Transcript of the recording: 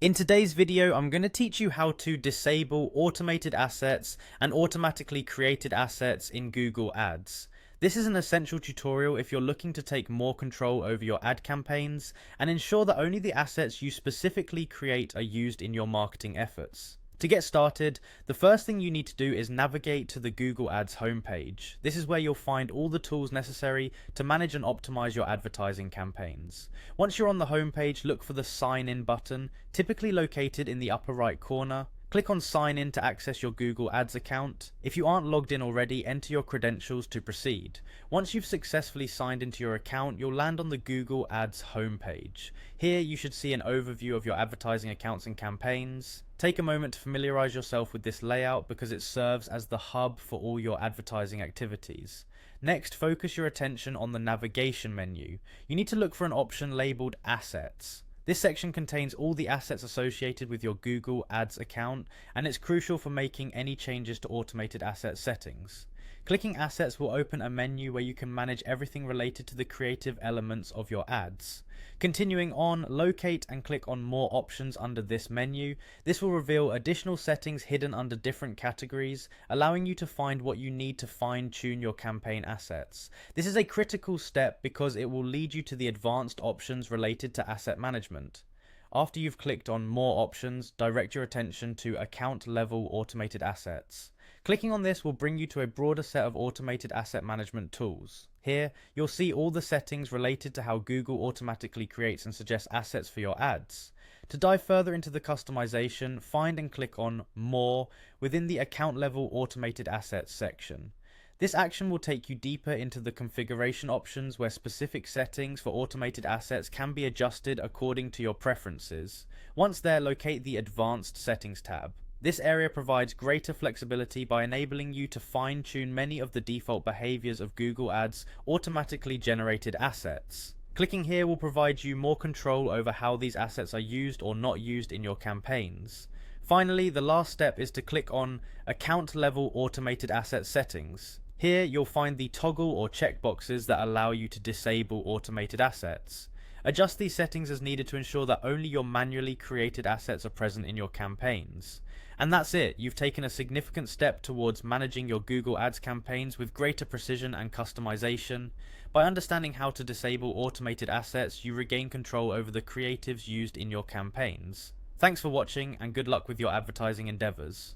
In today's video, I'm going to teach you how to disable automated assets and automatically created assets in Google Ads. This is an essential tutorial if you're looking to take more control over your ad campaigns and ensure that only the assets you specifically create are used in your marketing efforts. To get started, the first thing you need to do is navigate to the Google Ads homepage. This is where you'll find all the tools necessary to manage and optimize your advertising campaigns. Once you're on the homepage, look for the Sign In button, typically located in the upper right corner. Click on Sign In to access your Google Ads account. If you aren't logged in already, enter your credentials to proceed. Once you've successfully signed into your account, you'll land on the Google Ads homepage. Here you should see an overview of your advertising accounts and campaigns. Take a moment to familiarize yourself with this layout because it serves as the hub for all your advertising activities. Next, focus your attention on the navigation menu. You need to look for an option labeled Assets. This section contains all the assets associated with your Google Ads account, and it's crucial for making any changes to automated asset settings. Clicking Assets will open a menu where you can manage everything related to the creative elements of your ads. Continuing on, locate and click on More Options under this menu. This will reveal additional settings hidden under different categories, allowing you to find what you need to fine-tune your campaign assets. This is a critical step because it will lead you to the advanced options related to asset management. After you've clicked on More Options, direct your attention to Account Level Automated Assets. Clicking on this will bring you to a broader set of automated asset management tools. Here, you'll see all the settings related to how Google automatically creates and suggests assets for your ads. To dive further into the customization, find and click on More within the Account Level Automated Assets section. This action will take you deeper into the configuration options where specific settings for automated assets can be adjusted according to your preferences. Once there, locate the Advanced Settings tab. This area provides greater flexibility by enabling you to fine-tune many of the default behaviors of Google Ads' automatically generated assets. Clicking here will provide you more control over how these assets are used or not used in your campaigns. Finally, the last step is to click on Account Level Automated Asset Settings. Here you'll find the toggle or checkboxes that allow you to disable automated assets. Adjust these settings as needed to ensure that only your manually created assets are present in your campaigns. And that's it, you've taken a significant step towards managing your Google Ads campaigns with greater precision and customization. By understanding how to disable automated assets, you regain control over the creatives used in your campaigns. Thanks for watching and good luck with your advertising endeavors.